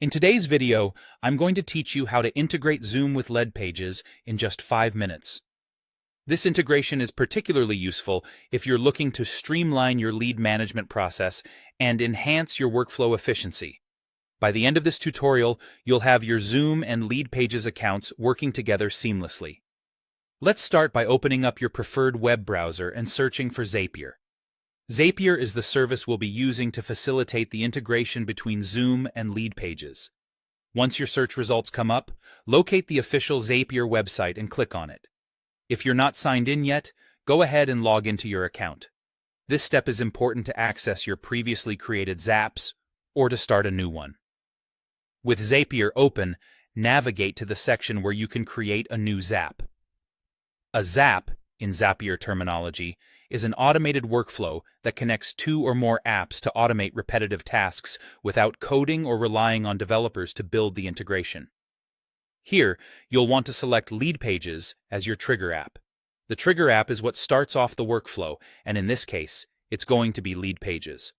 In today's video, I'm going to teach you how to integrate Zoom with Leadpages in just 5 minutes. This integration is particularly useful if you're looking to streamline your lead management process and enhance your workflow efficiency. By the end of this tutorial, you'll have your Zoom and Leadpages accounts working together seamlessly. Let's start by opening up your preferred web browser and searching for Zapier. Zapier is the service we'll be using to facilitate the integration between Zoom and Leadpages. Once your search results come up, locate the official Zapier website and click on it. If you're not signed in yet, go ahead and log into your account. This step is important to access your previously created Zaps or to start a new one. With Zapier open, navigate to the section where you can create a new Zap. A Zap, in Zapier terminology, is an automated workflow that connects two or more apps to automate repetitive tasks without coding or relying on developers to build the integration. Here, you'll want to select Leadpages as your trigger app. The trigger app is what starts off the workflow, and in this case, it's going to be Leadpages.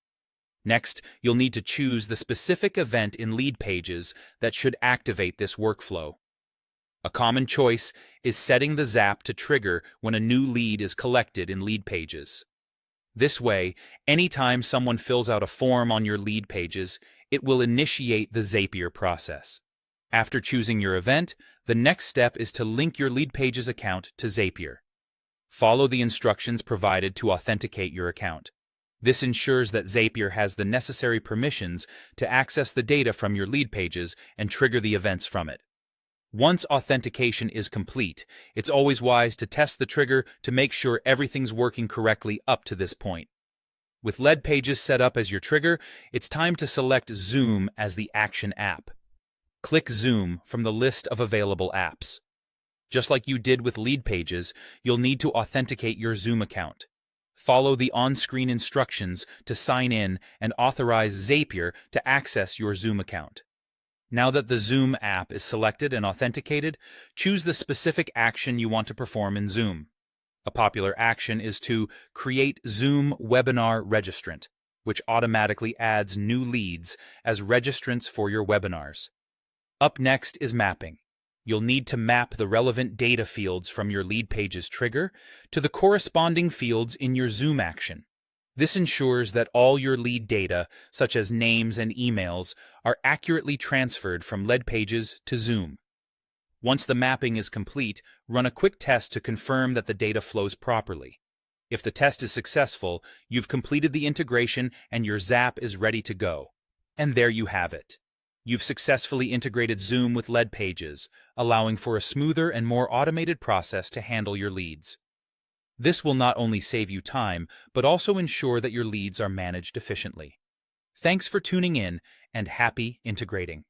Next, you'll need to choose the specific event in Leadpages that should activate this workflow. A common choice is setting the Zap to trigger when a new lead is collected in Leadpages. This way, anytime someone fills out a form on your Leadpages, it will initiate the Zapier process. After choosing your event, the next step is to link your Leadpages account to Zapier. Follow the instructions provided to authenticate your account. This ensures that Zapier has the necessary permissions to access the data from your Leadpages and trigger the events from it. Once authentication is complete, it's always wise to test the trigger to make sure everything's working correctly up to this point. With Leadpages set up as your trigger, it's time to select Zoom as the action app. Click Zoom from the list of available apps. Just like you did with Leadpages, you'll need to authenticate your Zoom account. Follow the on-screen instructions to sign in and authorize Zapier to access your Zoom account. Now that the Zoom app is selected and authenticated, choose the specific action you want to perform in Zoom. A popular action is to create Zoom Webinar Registrant, which automatically adds new leads as registrants for your webinars. Up next is mapping. You'll need to map the relevant data fields from your Leadpages trigger to the corresponding fields in your Zoom action. This ensures that all your lead data, such as names and emails, are accurately transferred from Leadpages to Zoom. Once the mapping is complete, run a quick test to confirm that the data flows properly. If the test is successful, you've completed the integration and your Zap is ready to go. And there you have it. You've successfully integrated Zoom with Leadpages, allowing for a smoother and more automated process to handle your leads. This will not only save you time, but also ensure that your leads are managed efficiently. Thanks for tuning in, and happy integrating.